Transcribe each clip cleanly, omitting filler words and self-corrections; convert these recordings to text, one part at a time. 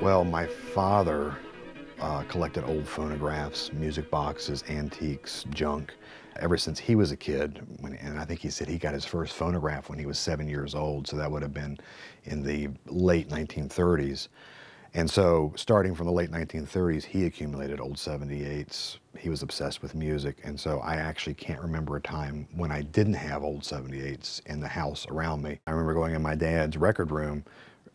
Well, my father collected old phonographs, music boxes, antiques, junk, ever since he was a kid. And I think he said he got his first phonograph when he was 7 years old, so that would have been in the late 1930s. And so, starting from the late 1930s, he accumulated old 78s. He was obsessed with music, and so I actually can't remember a time when I didn't have old 78s in the house around me. I remember going in my dad's record room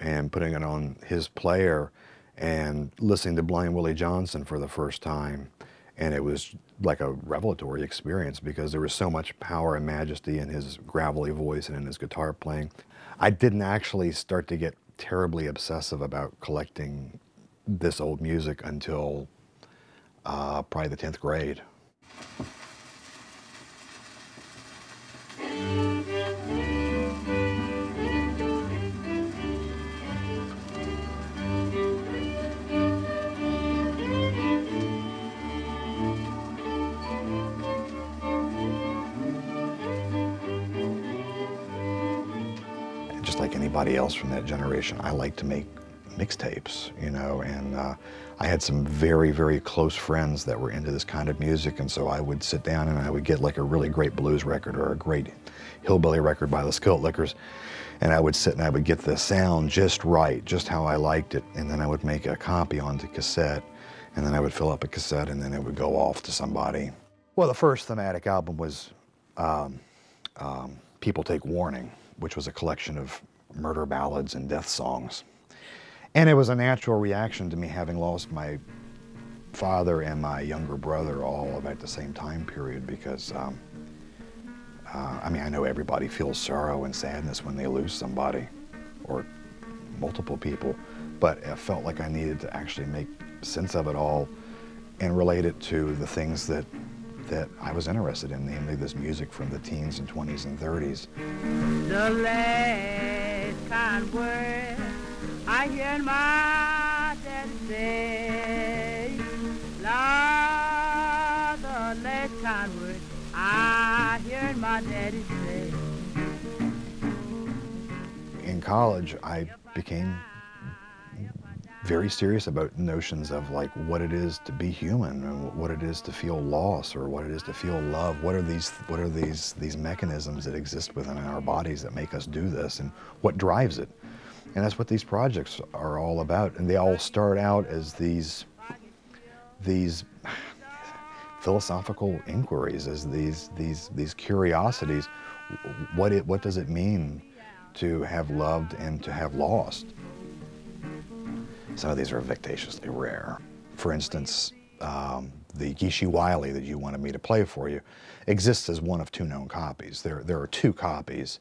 and putting it on his player and listening to Blind Willie Johnson for the first time. And it was like a revelatory experience because there was so much power and majesty in his gravelly voice and in his guitar playing. I didn't actually start to get terribly obsessive about collecting this old music until probably the 10th grade. Just like anybody else from that generation, I like to make mixtapes, you know, and I had some very, very close friends that were into this kind of music, and so I would sit down and I would get like a really great blues record or a great hillbilly record by the Skillet Lickers, and I would sit and I would get the sound just right, just how I liked it, and then I would make a copy onto cassette, and then I would fill up a cassette, and then it would go off to somebody. Well, the first thematic album was People Take Warning, which was a collection of murder ballads and death songs. And it was a natural reaction to me having lost my father and my younger brother all about the same time period because, I mean, I know everybody feels sorrow and sadness when they lose somebody or multiple people, but I felt like I needed to actually make sense of it all and relate it to the things that I was interested in, namely this music from the teens and 20s and 30s. The last kind word I hear my daddy say, Lord, the last kind word I hear my daddy say. In college, I became very serious about notions of like what it is to be human and what it is to feel loss or what it is to feel love. What are these mechanisms that exist within our bodies that make us do this, and what drives it? And that's what these projects are all about. And they all start out as these philosophical inquiries, as these curiosities. What does it mean to have loved and to have lost? Some of these are vexatiously rare. For instance, the Geeshie Wiley that you wanted me to play for you exists as one of two known copies. There are two copies,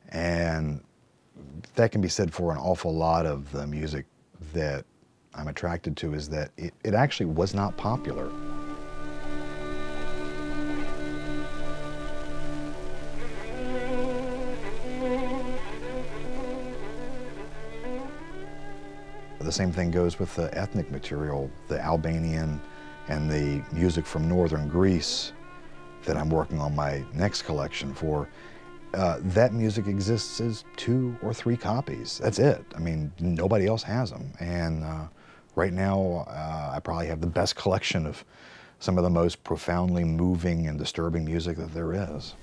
and that can be said for an awful lot of the music that I'm attracted to, is that it actually was not popular. The same thing goes with the ethnic material, the Albanian and the music from northern Greece that I'm working on my next collection for. That music exists as 2 or 3 copies. That's it. I mean, nobody else has them. And right now, I probably have the best collection of some of the most profoundly moving and disturbing music that there is.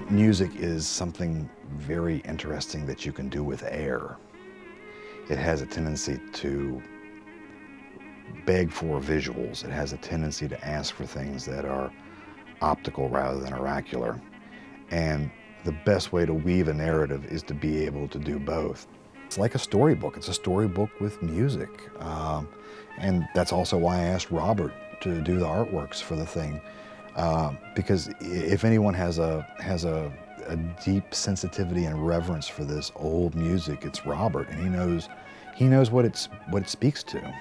Music is something very interesting that you can do with air. It has a tendency to beg for visuals. It has a tendency to ask for things that are optical rather than oracular. And the best way to weave a narrative is to be able to do both. It's like a storybook. It's a storybook with music. And that's also why I asked Robert to do the artworks for the thing. Because if anyone has a deep sensitivity and reverence for this old music, it's Robert, and he knows what it speaks to.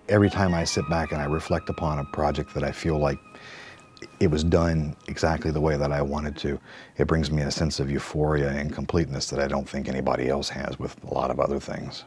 Every time I sit back and I reflect upon a project that I feel like it was done exactly the way that I wanted to. It brings me a sense of euphoria and completeness that I don't think anybody else has with a lot of other things.